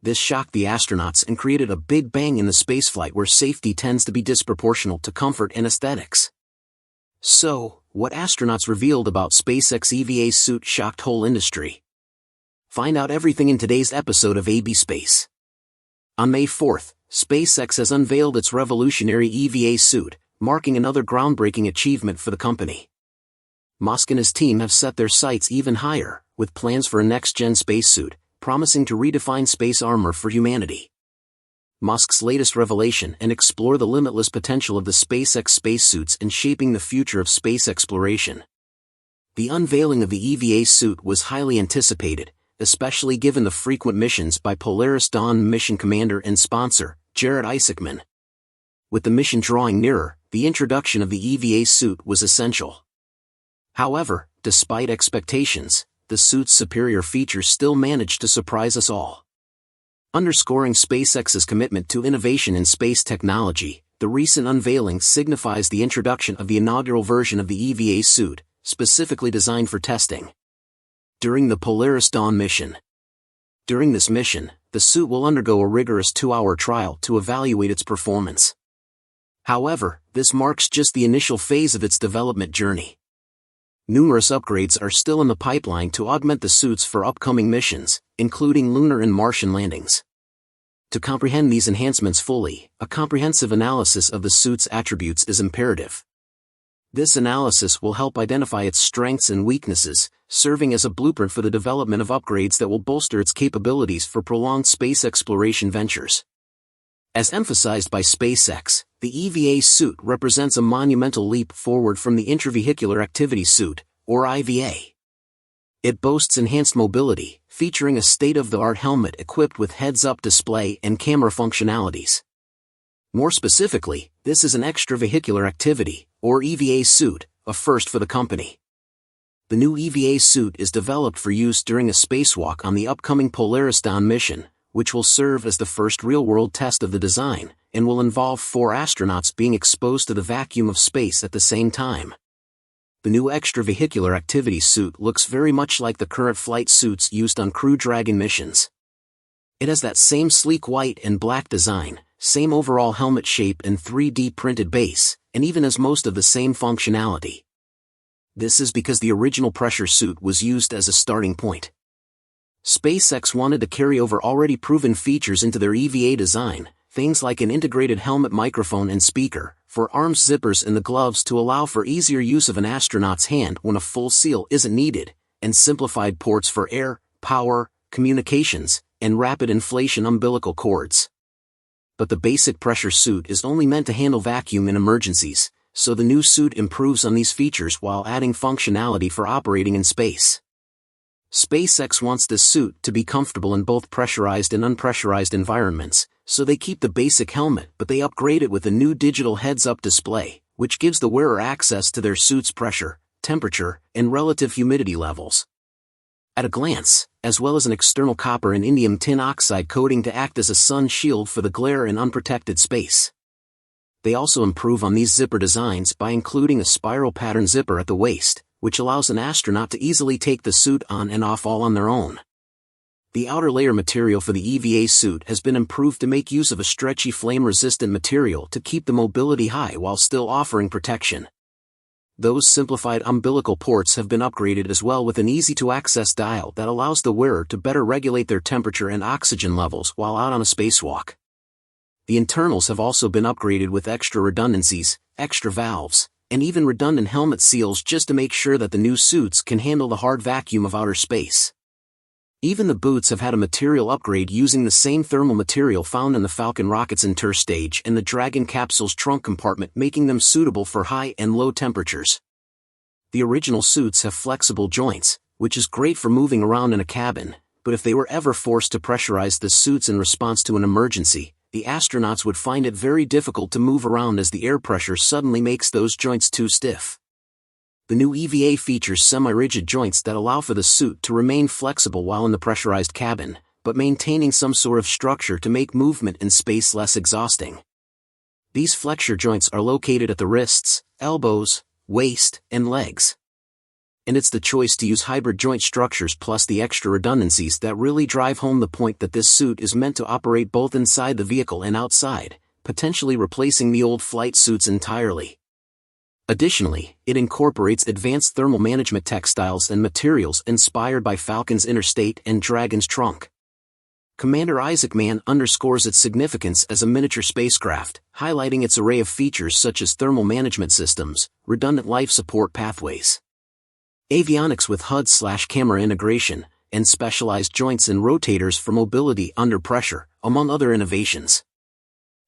This shocked the astronauts and created a big bang in the spaceflight where safety tends to be disproportional to comfort and aesthetics. So, what astronauts revealed about SpaceX EVA suit shocked whole industry. Find out everything in today's episode of AB Space. On May 4th, SpaceX has unveiled its revolutionary EVA suit, marking another groundbreaking achievement for the company. Musk and his team have set their sights even higher, with plans for a next-gen spacesuit, promising to redefine space armor for humanity. Musk's latest revelation and explore the limitless potential of the SpaceX spacesuits in shaping the future of space exploration. The unveiling of the EVA suit was highly anticipated, especially given the frequent missions by Polaris Dawn mission commander and sponsor, Jared Isaacman. With the mission drawing nearer, the introduction of the EVA suit was essential. However, despite expectations, the suit's superior features still managed to surprise us all. Underscoring SpaceX's commitment to innovation in space technology, the recent unveiling signifies the introduction of the inaugural version of the EVA suit, specifically designed for testing. During the Polaris Dawn mission. During this mission, the suit will undergo a rigorous 2-hour trial to evaluate its performance. However, this marks just the initial phase of its development journey. Numerous upgrades are still in the pipeline to augment the suits for upcoming missions, including lunar and Martian landings. To comprehend these enhancements fully, a comprehensive analysis of the suit's attributes is imperative. This analysis will help identify its strengths and weaknesses, serving as a blueprint for the development of upgrades that will bolster its capabilities for prolonged space exploration ventures. As emphasized by SpaceX, the EVA suit represents a monumental leap forward from the intravehicular activity suit, or EVA. It boasts enhanced mobility, featuring a state-of-the-art helmet equipped with heads-up display and camera functionalities. More specifically, this is an extravehicular activity, or EVA suit, a first for the company. The new EVA suit is developed for use during a spacewalk on the upcoming Polaris Dawn mission, which will serve as the first real-world test of the design, and will involve 4 astronauts being exposed to the vacuum of space at the same time. The new extravehicular activity suit looks very much like the current flight suits used on Crew Dragon missions. It has that same sleek white and black design, same overall helmet shape and 3D printed base, and even has most of the same functionality. This is because the original pressure suit was used as a starting point. SpaceX wanted to carry over already proven features into their EVA design, things like an integrated helmet microphone and speaker, for arms zippers in the gloves to allow for easier use of an astronaut's hand when a full seal isn't needed, and simplified ports for air, power, communications, and rapid inflation umbilical cords. But the basic pressure suit is only meant to handle vacuum in emergencies, so the new suit improves on these features while adding functionality for operating in space. SpaceX wants this suit to be comfortable in both pressurized and unpressurized environments, so they keep the basic helmet but they upgrade it with a new digital heads-up display, which gives the wearer access to their suit's pressure, temperature, and relative humidity levels. At a glance, as well as an external copper and indium tin oxide coating to act as a sun shield for the glare in unprotected space. They also improve on these zipper designs by including a spiral pattern zipper at the waist, which allows an astronaut to easily take the suit on and off all on their own. The outer layer material for the EVA suit has been improved to make use of a stretchy flame-resistant material to keep the mobility high while still offering protection. Those simplified umbilical ports have been upgraded as well with an easy-to-access dial that allows the wearer to better regulate their temperature and oxygen levels while out on a spacewalk. The internals have also been upgraded with extra redundancies, extra valves, and even redundant helmet seals just to make sure that the new suits can handle the hard vacuum of outer space. Even the boots have had a material upgrade using the same thermal material found in the Falcon rocket's inter stage and the Dragon capsule's trunk compartment, making them suitable for high and low temperatures. The original suits have flexible joints, which is great for moving around in a cabin, but if they were ever forced to pressurize the suits in response to an emergency, the astronauts would find it very difficult to move around as the air pressure suddenly makes those joints too stiff. The new EVA features semi-rigid joints that allow for the suit to remain flexible while in the pressurized cabin, but maintaining some sort of structure to make movement in space less exhausting. These flexure joints are located at the wrists, elbows, waist, and legs. and it's the choice to use hybrid joint structures plus the extra redundancies that really drive home the point that this suit is meant to operate both inside the vehicle and outside, potentially replacing the old flight suits entirely. Additionally, it incorporates advanced thermal management textiles and materials inspired by Falcon's Interstate and Dragon's trunk. Commander Isaac Mann underscores its significance as a miniature spacecraft, highlighting its array of features such as thermal management systems, redundant life support pathways, avionics with HUD/camera integration, and specialized joints and rotators for mobility under pressure, among other innovations.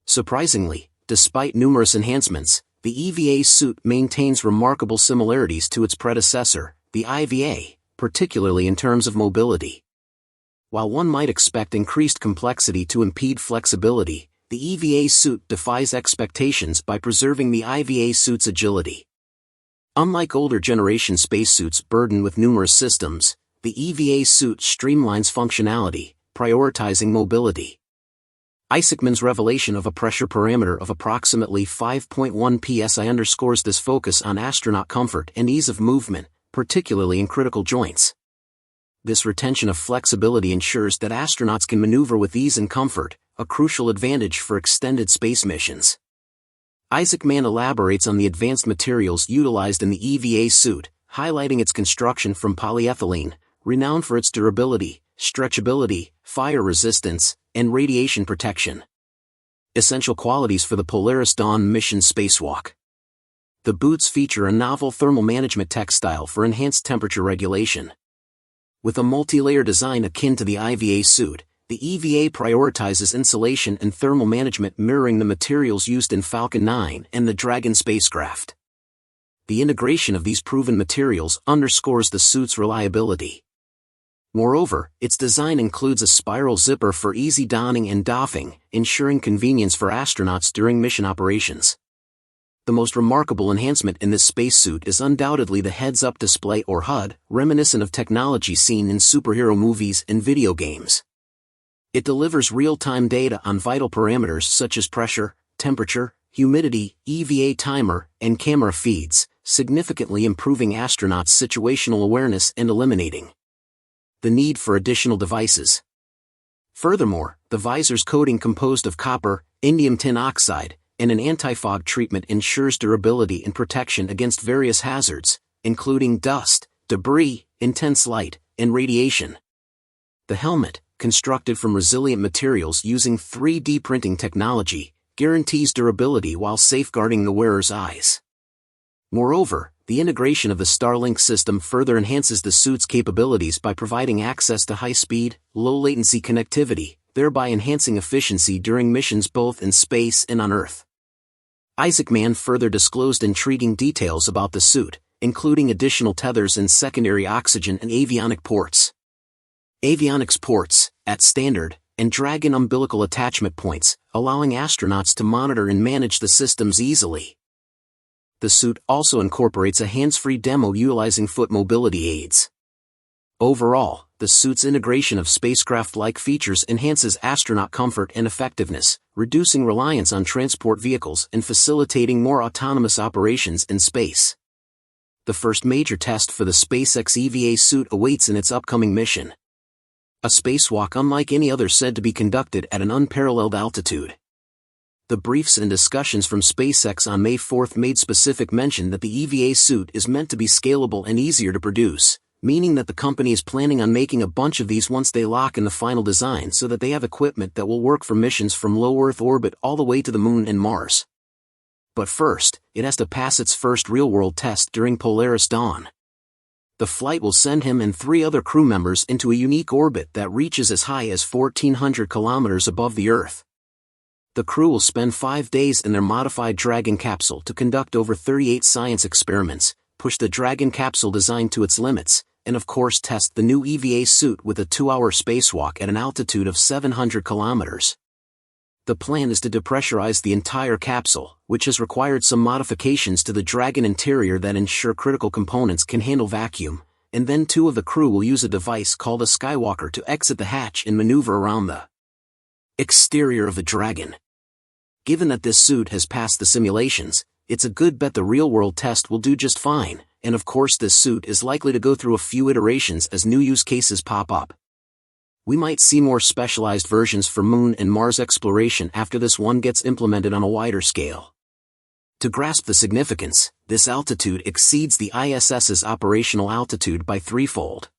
Surprisingly, despite numerous enhancements, the EVA suit maintains remarkable similarities to its predecessor, the EVA, particularly in terms of mobility. While one might expect increased complexity to impede flexibility, the EVA suit defies expectations by preserving the EVA suit's agility. Unlike older generation spacesuits burdened with numerous systems, the EVA suit streamlines functionality, prioritizing mobility. Isaac Mann's revelation of a pressure parameter of approximately 5.1 psi underscores this focus on astronaut comfort and ease of movement, particularly in critical joints. This retention of flexibility ensures that astronauts can maneuver with ease and comfort, a crucial advantage for extended space missions. Isaac Mann elaborates on the advanced materials utilized in the EVA suit, highlighting its construction from polyethylene, renowned for its durability, stretchability, fire resistance, and radiation protection. Essential qualities for the Polaris Dawn mission spacewalk. The boots feature a novel thermal management textile for enhanced temperature regulation. With a multi-layer design akin to the EVA suit, the EVA prioritizes insulation and thermal management mirroring the materials used in Falcon 9 and the Dragon spacecraft. The integration of these proven materials underscores the suit's reliability. Moreover, its design includes a spiral zipper for easy donning and doffing, ensuring convenience for astronauts during mission operations. The most remarkable enhancement in this spacesuit is undoubtedly the heads-up display or HUD, reminiscent of technology seen in superhero movies and video games. It delivers real-time data on vital parameters such as pressure, temperature, humidity, EVA timer, and camera feeds, significantly improving astronauts' situational awareness and eliminating the need for additional devices. Furthermore, the visor's coating composed of copper, indium tin oxide, and an anti-fog treatment ensures durability and protection against various hazards, including dust, debris, intense light, and radiation. The helmet, constructed from resilient materials using 3D printing technology, guarantees durability while safeguarding the wearer's eyes. Moreover, the integration of the Starlink system further enhances the suit's capabilities by providing access to high-speed, low-latency connectivity, thereby enhancing efficiency during missions both in space and on Earth. Isaac Mann further disclosed intriguing details about the suit, including additional tethers and secondary oxygen and avionic ports. Avionics ports, at standard, and Dragon umbilical attachment points, allowing astronauts to monitor and manage the systems easily. The suit also incorporates a hands-free demo utilizing foot mobility aids. Overall, the suit's integration of spacecraft-like features enhances astronaut comfort and effectiveness, reducing reliance on transport vehicles and facilitating more autonomous operations in space. The first major test for the SpaceX EVA suit awaits in its upcoming mission. A spacewalk unlike any other said to be conducted at an unparalleled altitude. The briefs and discussions from SpaceX on May 4 made specific mention that the EVA suit is meant to be scalable and easier to produce, meaning that the company is planning on making a bunch of these once they lock in the final design so that they have equipment that will work for missions from low Earth orbit all the way to the Moon and Mars. But first, it has to pass its first real-world test during Polaris Dawn. The flight will send him and 3 other crew members into a unique orbit that reaches as high as 1,400 kilometers above the Earth. The crew will spend 5 days in their modified Dragon capsule to conduct over 38 science experiments, push the Dragon capsule design to its limits, and of course test the new EVA suit with a 2-hour spacewalk at an altitude of 700 kilometers. The plan is to depressurize the entire capsule, which has required some modifications to the Dragon interior that ensure critical components can handle vacuum, and then 2 of the crew will use a device called a Skywalker to exit the hatch and maneuver around the exterior of the Dragon. Given that this suit has passed the simulations, it's a good bet the real-world test will do just fine, and of course this suit is likely to go through a few iterations as new use cases pop up. We might see more specialized versions for Moon and Mars exploration after this one gets implemented on a wider scale. To grasp the significance, this altitude exceeds the ISS's operational altitude by threefold.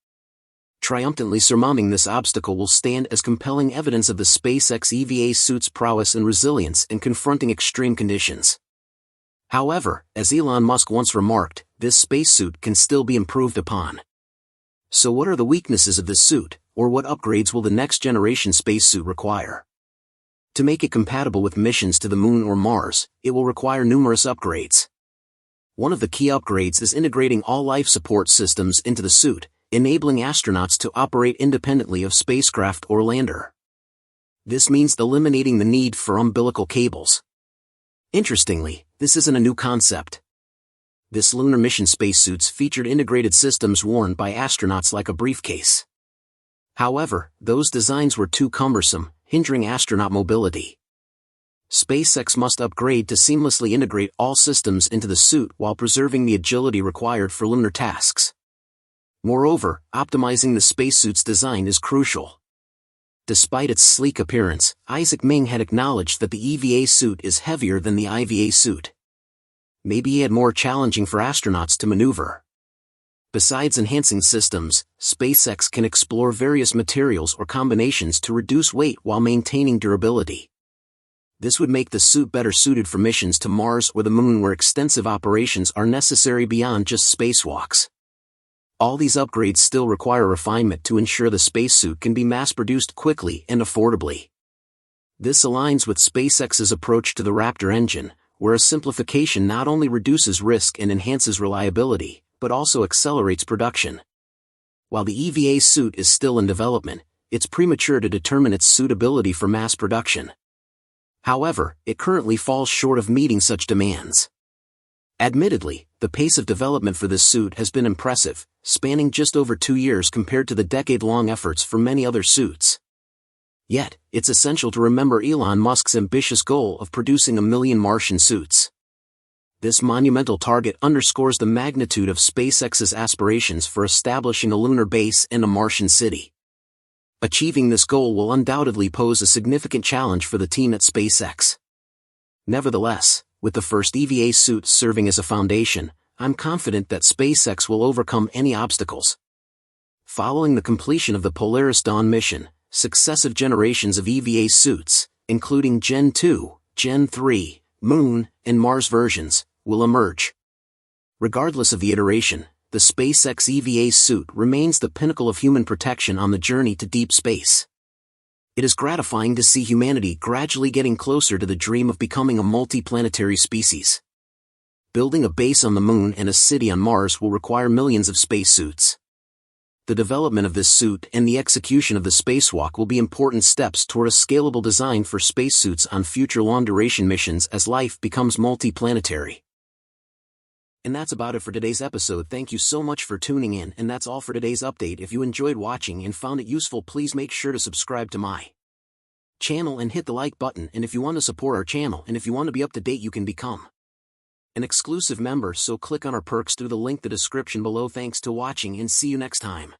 Triumphantly surmounting this obstacle will stand as compelling evidence of the SpaceX EVA suit's prowess and resilience in confronting extreme conditions. However, as Elon Musk once remarked, this spacesuit can still be improved upon. So what are the weaknesses of this suit, or what upgrades will the next generation spacesuit require? To make it compatible with missions to the Moon or Mars, it will require numerous upgrades. One of the key upgrades is integrating all life support systems into the suit, enabling astronauts to operate independently of spacecraft or lander. This means eliminating the need for umbilical cables. Interestingly, this isn't a new concept. This lunar mission spacesuits featured integrated systems worn by astronauts like a briefcase. However, those designs were too cumbersome, hindering astronaut mobility. SpaceX must upgrade to seamlessly integrate all systems into the suit while preserving the agility required for lunar tasks. Moreover, optimizing the spacesuit's design is crucial. Despite its sleek appearance, Isaac Ming had acknowledged that the EVA suit is heavier than the IVA suit. Maybe he had more challenging for astronauts to maneuver. Besides enhancing systems, SpaceX can explore various materials or combinations to reduce weight while maintaining durability. This would make the suit better suited for missions to Mars or the Moon where extensive operations are necessary beyond just spacewalks. All these upgrades still require refinement to ensure the spacesuit can be mass-produced quickly and affordably. This aligns with SpaceX's approach to the Raptor engine, where a simplification not only reduces risk and enhances reliability, but also accelerates production. While the EVA suit is still in development, it's premature to determine its suitability for mass production. However, it currently falls short of meeting such demands. Admittedly, the pace of development for this suit has been impressive, spanning just over 2 years compared to the decade-long efforts for many other suits. Yet, it's essential to remember Elon Musk's ambitious goal of producing 1 million Martian suits. This monumental target underscores the magnitude of SpaceX's aspirations for establishing a lunar base and a Martian city. Achieving this goal will undoubtedly pose a significant challenge for the team at SpaceX. Nevertheless, with the first EVA suit serving as a foundation, I'm confident that SpaceX will overcome any obstacles. Following the completion of the Polaris Dawn mission, successive generations of EVA suits, including Gen 2, Gen 3, Moon, and Mars versions, will emerge. Regardless of the iteration, the SpaceX EVA suit remains the pinnacle of human protection on the journey to deep space. It is gratifying to see humanity gradually getting closer to the dream of becoming a multi-planetary species. Building a base on the Moon and a city on Mars will require millions of spacesuits. The development of this suit and the execution of the spacewalk will be important steps toward a scalable design for spacesuits on future long-duration missions as life becomes multi-planetary. And that's about it for today's episode. Thank you so much for tuning in, and that's all for today's update. If you enjoyed watching and found it useful, please make sure to subscribe to my channel and hit the like button. And if you want to support our channel and if you want to be up to date, you can become an exclusive member, so click on our perks through the link in the description below. Thanks to watching and see you next time.